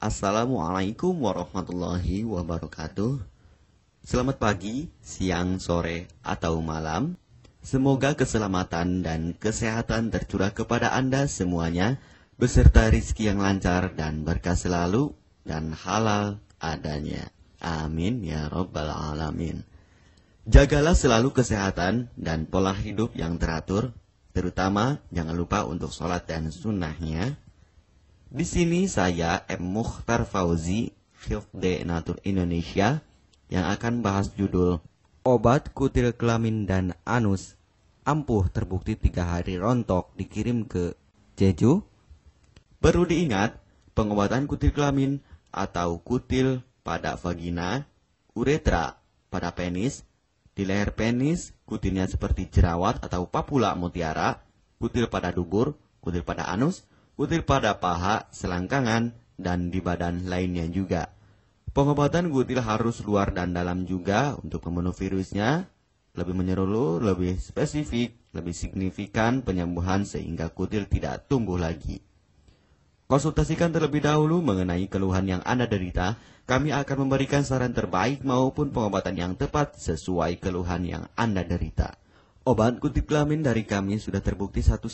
Assalamualaikum warahmatullahi wabarakatuh. Selamat pagi, siang, sore, atau malam. Semoga keselamatan dan kesehatan tercurah kepada Anda semuanya, beserta rizki yang lancar dan berkah selalu, dan halal adanya. Amin ya rabbal alamin. Jagalah selalu kesehatan dan pola hidup yang teratur, terutama jangan lupa untuk sholat dan sunnahnya. Di sini saya M. Mukhtar Fauzi, Hifdz Natur Indonesia, yang akan bahas judul Obat Kutil Kelamin dan Anus ampuh terbukti 3 hari rontok dikirim ke Jeju. Perlu diingat, pengobatan kutil kelamin atau kutil pada vagina, uretra pada penis, di leher penis, kutilnya seperti jerawat atau papula mutiara, kutil pada dubur, kutil pada anus, kutil pada paha, selangkangan, dan di badan lainnya juga. Pengobatan kutil harus luar dan dalam juga untuk membunuh virusnya, lebih menyeluruh, lebih spesifik, lebih signifikan penyembuhan sehingga kutil tidak tumbuh lagi. Konsultasikan terlebih dahulu mengenai keluhan yang Anda derita, kami akan memberikan saran terbaik maupun pengobatan yang tepat sesuai keluhan yang Anda derita. Obat kutil kelamin dari kami sudah terbukti 1-3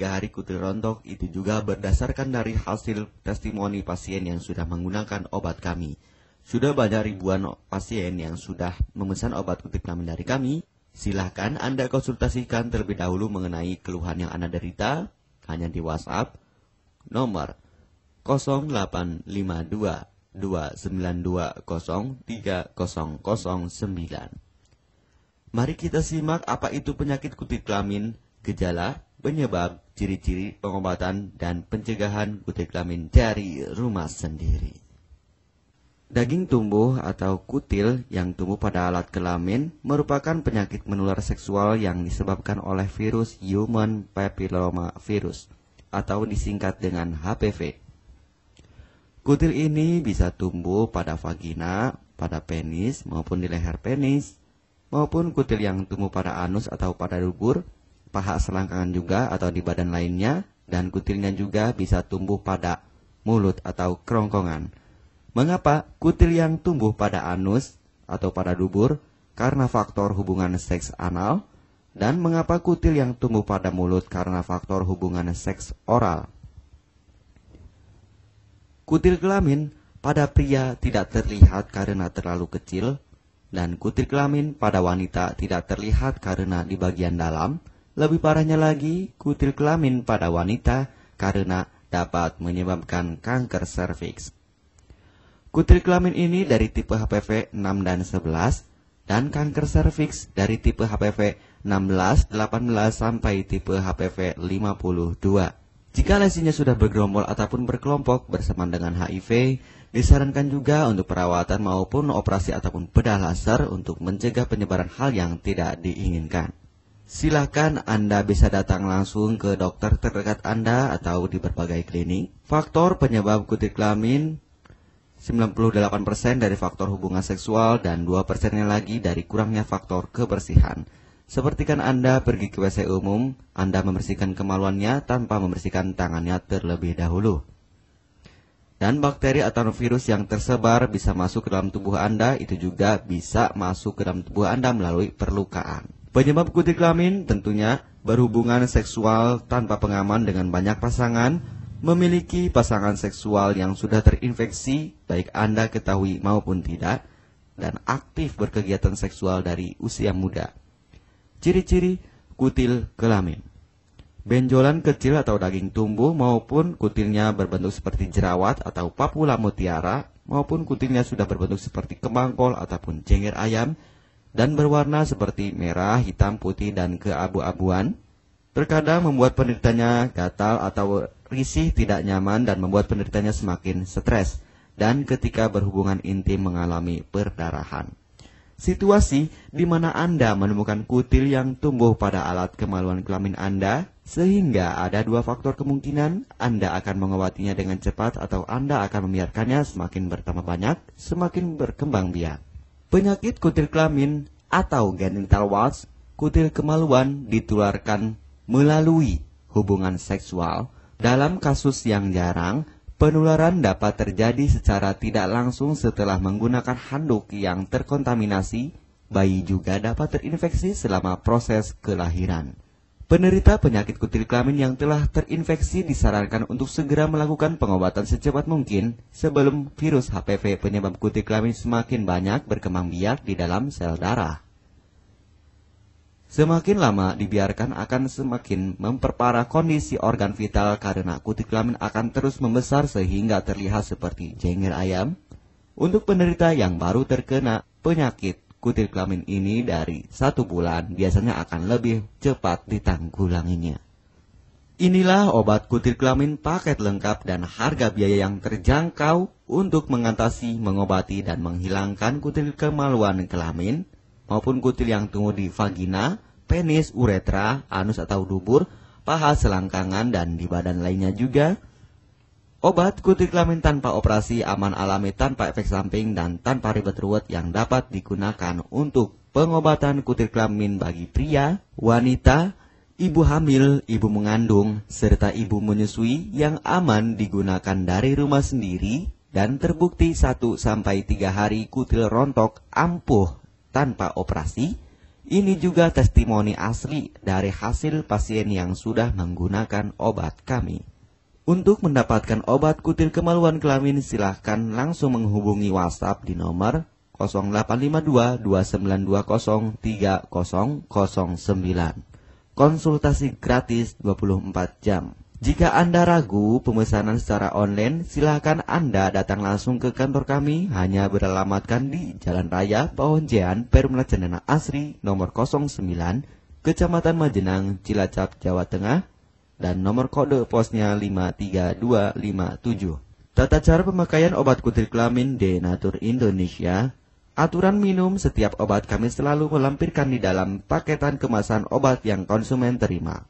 hari kutil rontok, itu juga berdasarkan dari hasil testimoni pasien yang sudah menggunakan obat kami. Sudah banyak ribuan pasien yang sudah memesan obat kutil kelamin dari kami. Silahkan Anda konsultasikan terlebih dahulu mengenai keluhan yang Anda derita, hanya di WhatsApp nomor 0852 292 03009. Mari kita simak apa itu penyakit kutil kelamin, gejala, penyebab, ciri-ciri, pengobatan, dan pencegahan kutil kelamin dari rumah sendiri. Daging tumbuh atau kutil yang tumbuh pada alat kelamin merupakan penyakit menular seksual yang disebabkan oleh virus Human Papilloma Virus atau disingkat dengan HPV. Kutil ini bisa tumbuh pada vagina, pada penis, maupun di leher penis, maupun kutil yang tumbuh pada anus atau pada dubur, paha selangkangan juga atau di badan lainnya, dan kutilnya juga bisa tumbuh pada mulut atau kerongkongan. Mengapa kutil yang tumbuh pada anus atau pada dubur? Karena faktor hubungan seks anal. Dan mengapa kutil yang tumbuh pada mulut? Karena faktor hubungan seks oral. Kutil kelamin pada pria tidak terlihat karena terlalu kecil, dan kutil kelamin pada wanita tidak terlihat karena di bagian dalam. Lebih parahnya lagi, kutil kelamin pada wanita karena dapat menyebabkan kanker serviks. Kutil kelamin ini dari tipe HPV 6 dan 11, dan kanker serviks dari tipe HPV 16, 18, sampai tipe HPV 52. Jika lesinya sudah bergerombol ataupun berkelompok bersamaan dengan HIV, disarankan juga untuk perawatan maupun operasi ataupun bedah laser untuk mencegah penyebaran hal yang tidak diinginkan. Silakan Anda bisa datang langsung ke dokter terdekat Anda atau di berbagai klinik. Faktor penyebab kutil kelamin 98% dari faktor hubungan seksual dan 2% lagi dari kurangnya faktor kebersihan. Sepertikan Anda pergi ke WC umum, Anda membersihkan kemaluannya tanpa membersihkan tangannya terlebih dahulu. Dan bakteri atau virus yang tersebar bisa masuk ke dalam tubuh Anda, itu juga bisa masuk ke dalam tubuh Anda melalui perlukaan. Penyebab kutil kelamin tentunya berhubungan seksual tanpa pengaman dengan banyak pasangan, memiliki pasangan seksual yang sudah terinfeksi, baik Anda ketahui maupun tidak, dan aktif berkegiatan seksual dari usia muda. Ciri-ciri kutil kelamin: benjolan kecil atau daging tumbuh maupun kutilnya berbentuk seperti jerawat atau papula mutiara, maupun kutilnya sudah berbentuk seperti kembang kol ataupun cengir ayam dan berwarna seperti merah, hitam, putih, dan keabu-abuan. Terkadang membuat penderitanya gatal atau risih, tidak nyaman, dan membuat penderitanya semakin stres, dan ketika berhubungan intim mengalami perdarahan. Situasi di mana Anda menemukan kutil yang tumbuh pada alat kemaluan kelamin Anda, sehingga ada 2 faktor kemungkinan: Anda akan mengobatinya dengan cepat atau Anda akan membiarkannya semakin bertambah banyak, semakin berkembang biak. Penyakit kutil kelamin atau genital warts, kutil kemaluan ditularkan melalui hubungan seksual. Dalam kasus yang jarang, Penularan dapat terjadi secara tidak langsung setelah menggunakan handuk yang terkontaminasi. Bayi juga dapat terinfeksi selama proses kelahiran. Penderita penyakit kutil kelamin yang telah terinfeksi disarankan untuk segera melakukan pengobatan secepat mungkin sebelum virus HPV penyebab kutil kelamin semakin banyak berkembang biak di dalam sel darah. Semakin lama dibiarkan akan semakin memperparah kondisi organ vital karena kutil kelamin akan terus membesar sehingga terlihat seperti jengger ayam. Untuk penderita yang baru terkena penyakit kutil kelamin ini dari 1 bulan biasanya akan lebih cepat ditanggulanginya. Inilah obat kutil kelamin paket lengkap dan harga biaya yang terjangkau untuk mengatasi, mengobati, dan menghilangkan kutil kemaluan kelamin maupun kutil yang tumbuh di vagina, penis, uretra, anus atau dubur, paha, selangkangan, dan di badan lainnya juga. Obat kutil kelamin tanpa operasi, aman alami, tanpa efek samping, dan tanpa ribet ruwet yang dapat digunakan untuk pengobatan kutil kelamin bagi pria, wanita, ibu hamil, ibu mengandung, serta ibu menyusui yang aman digunakan dari rumah sendiri dan terbukti 1-3 hari kutil rontok ampuh tanpa operasi. Ini juga testimoni asli dari hasil pasien yang sudah menggunakan obat kami. Untuk mendapatkan obat kutil kemaluan kelamin, silahkan langsung menghubungi WhatsApp di nomor 0852 2920 3009. Konsultasi gratis 24 jam. Jika Anda ragu pemesanan secara online, silahkan Anda datang langsung ke kantor kami, hanya beralamatkan di Jalan Raya Pahonjean, Perumna Cendana Asri, nomor 09, Kecamatan Majenang, Cilacap, Jawa Tengah, dan nomor kode posnya 53257. Tata cara pemakaian obat kutil kelamin Denatur Indonesia. Aturan minum setiap obat kami selalu melampirkan di dalam paketan kemasan obat yang konsumen terima.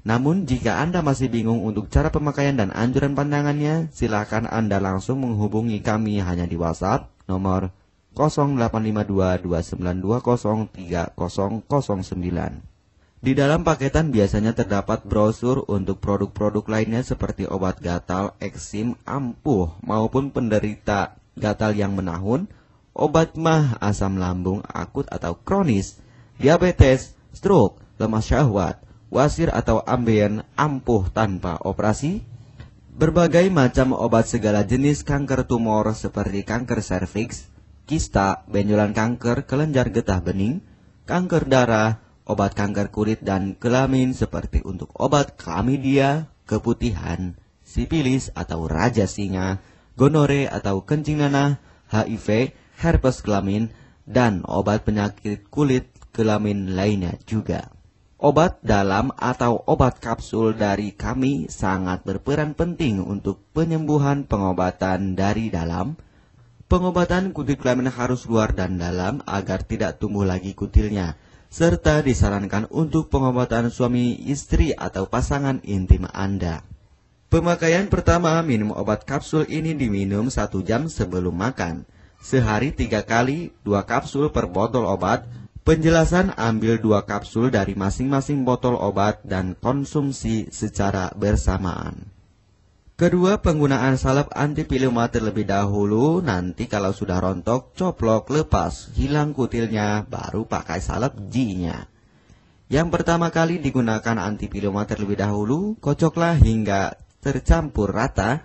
Namun jika Anda masih bingung untuk cara pemakaian dan anjuran pandangannya, silakan Anda langsung menghubungi kami hanya di WhatsApp nomor 0852 2920 3009. Di dalam paketan biasanya terdapat brosur untuk produk-produk lainnya seperti obat gatal, eksim, ampuh, maupun penderita gatal yang menahun, obat mah, asam lambung akut atau kronis, diabetes, stroke, lemah syahwat, wasir atau ambien, ampuh tanpa operasi, berbagai macam obat segala jenis kanker tumor seperti kanker serviks, kista, benjolan kanker, kelenjar getah bening, kanker darah, obat kanker kulit dan kelamin seperti untuk obat klamidia, keputihan, sipilis atau raja singa, gonore atau kencing nanah, HIV, herpes kelamin, dan obat penyakit kulit kelamin lainnya juga. Obat dalam atau obat kapsul dari kami sangat berperan penting untuk penyembuhan pengobatan dari dalam. Pengobatan kutil kelamin harus luar dan dalam agar tidak tumbuh lagi kutilnya, serta disarankan untuk pengobatan suami, istri, atau pasangan intim Anda. Pemakaian pertama, minum obat kapsul ini diminum 1 jam sebelum makan. Sehari 3 kali, 2 kapsul per botol obat. Penjelasan, ambil 2 kapsul dari masing-masing botol obat dan konsumsi secara bersamaan. Kedua, penggunaan salep antipiluma terlebih dahulu, nanti kalau sudah rontok, coplok, lepas, hilang kutilnya, baru pakai salep G-nya. Yang pertama kali digunakan antipiluma terlebih dahulu, kocoklah hingga tercampur rata,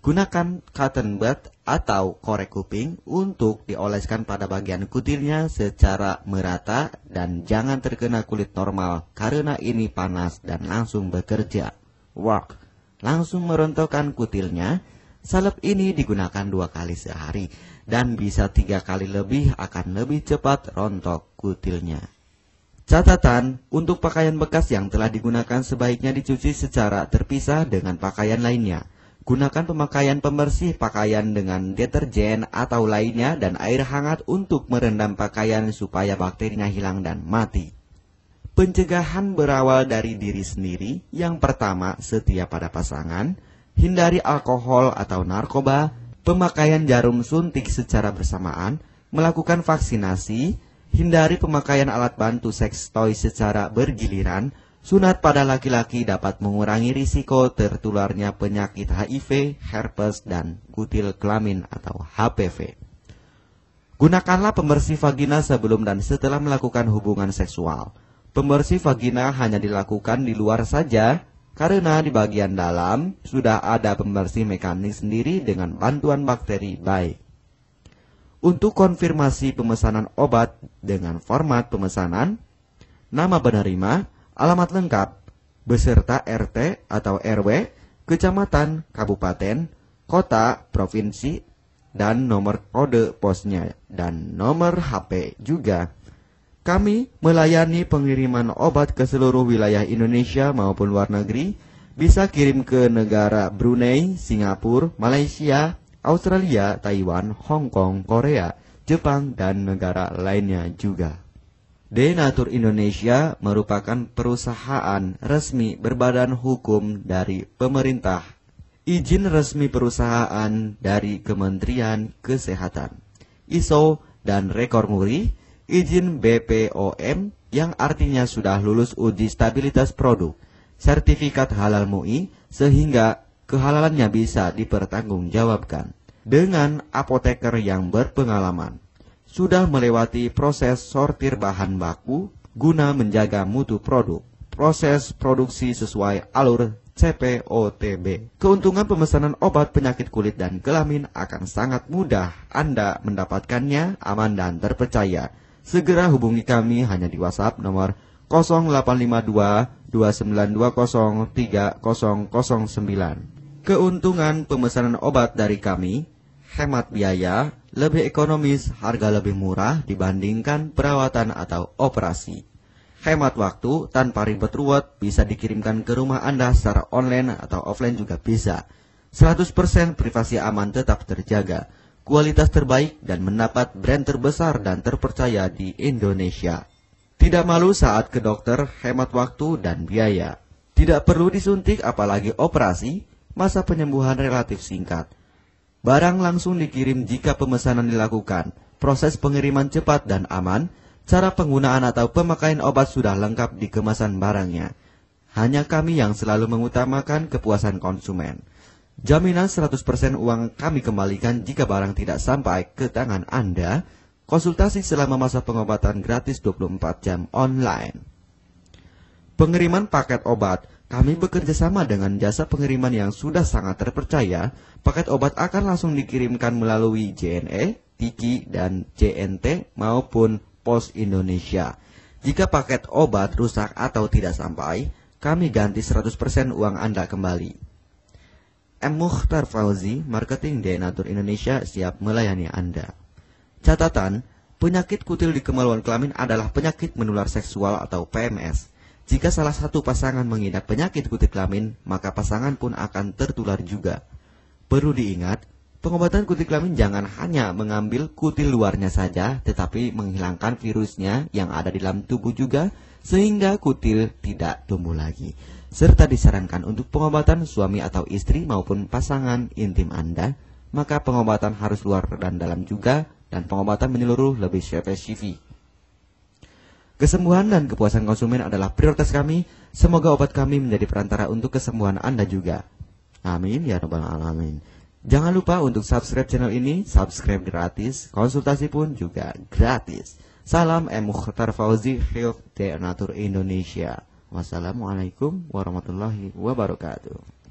gunakan cotton bud atau korek kuping untuk dioleskan pada bagian kutilnya secara merata dan jangan terkena kulit normal, karena ini panas dan langsung bekerja. Work. Langsung merontokkan kutilnya. Salep ini digunakan 2 kali sehari dan bisa 3 kali lebih akan lebih cepat rontok kutilnya. Catatan, untuk pakaian bekas yang telah digunakan sebaiknya dicuci secara terpisah dengan pakaian lainnya. Gunakan pemakaian pembersih pakaian dengan deterjen atau lainnya dan air hangat untuk merendam pakaian supaya bakterinya hilang dan mati. Pencegahan berawal dari diri sendiri. Yang pertama, setia pada pasangan, hindari alkohol atau narkoba, pemakaian jarum suntik secara bersamaan, melakukan vaksinasi, hindari pemakaian alat bantu seks toy secara bergiliran, Sunat pada laki-laki dapat mengurangi risiko tertularnya penyakit HIV, herpes, dan kutil kelamin atau HPV. Gunakanlah pembersih vagina sebelum dan setelah melakukan hubungan seksual. Pembersih vagina hanya dilakukan di luar saja, karena di bagian dalam sudah ada pembersih mekanik sendiri dengan bantuan bakteri baik. Untuk konfirmasi pemesanan obat dengan format pemesanan, nama penerima, alamat lengkap, beserta RT atau RW, kecamatan, kabupaten, kota, provinsi, dan nomor kode posnya, dan nomor HP juga. Kami melayani pengiriman obat ke seluruh wilayah Indonesia maupun luar negeri, bisa kirim ke negara Brunei, Singapura, Malaysia, Australia, Taiwan, Hong Kong, Korea, Jepang, dan negara lainnya juga. Denatur Indonesia merupakan perusahaan resmi berbadan hukum dari pemerintah. Izin resmi perusahaan dari Kementerian Kesehatan. ISO dan rekor muri, izin BPOM yang artinya sudah lulus uji stabilitas produk, sertifikat halal MUI sehingga kehalalannya bisa dipertanggungjawabkan. Dengan apoteker yang berpengalaman. Sudah melewati proses sortir bahan baku guna menjaga mutu produk, proses produksi sesuai alur CPOTB. Keuntungan pemesanan obat penyakit kulit dan kelamin akan sangat mudah Anda mendapatkannya aman dan terpercaya. Segera hubungi kami hanya di WhatsApp nomor 0852 2920 3009. Keuntungan pemesanan obat dari kami, hemat biaya, lebih ekonomis, harga lebih murah dibandingkan perawatan atau operasi. Hemat waktu tanpa ribet ruwet, bisa dikirimkan ke rumah Anda secara online atau offline juga bisa. 100% privasi aman tetap terjaga, kualitas terbaik dan mendapat brand terbesar dan terpercaya di Indonesia. Tidak malu saat ke dokter, hemat waktu dan biaya. Tidak perlu disuntik apalagi operasi, masa penyembuhan relatif singkat. Barang langsung dikirim jika pemesanan dilakukan. Proses pengiriman cepat dan aman. Cara penggunaan atau pemakaian obat sudah lengkap di kemasan barangnya. Hanya kami yang selalu mengutamakan kepuasan konsumen. Jaminan 100% uang kami kembalikan jika barang tidak sampai ke tangan Anda. Konsultasi selama masa pengobatan gratis 24 jam online. Pengiriman paket obat. Kami bekerja sama dengan jasa pengiriman yang sudah sangat terpercaya. Paket obat akan langsung dikirimkan melalui JNE, Tiki, dan JNT maupun Pos Indonesia. Jika paket obat rusak atau tidak sampai, kami ganti 100% uang Anda kembali. M. Mukhtar Fauzi, Marketing Denatur Indonesia, siap melayani Anda. Catatan, penyakit kutil di kemaluan kelamin adalah penyakit menular seksual atau PMS. Jika salah satu pasangan mengidap penyakit kutil kelamin, maka pasangan pun akan tertular juga. Perlu diingat, pengobatan kutil kelamin jangan hanya mengambil kutil luarnya saja, tetapi menghilangkan virusnya yang ada di dalam tubuh juga, sehingga kutil tidak tumbuh lagi. Serta disarankan untuk pengobatan suami atau istri maupun pasangan intim Anda, maka pengobatan harus luar dan dalam juga, dan pengobatan menyeluruh lebih spesifik. Kesembuhan dan kepuasan konsumen adalah prioritas kami. Semoga obat kami menjadi perantara untuk kesembuhan Anda juga. Amin ya rabbal alamin. Jangan lupa untuk subscribe channel ini, subscribe gratis, konsultasi pun juga gratis. Salam M. Mukhtar Fauzi, Health Denatur Indonesia. Wassalamualaikum warahmatullahi wabarakatuh.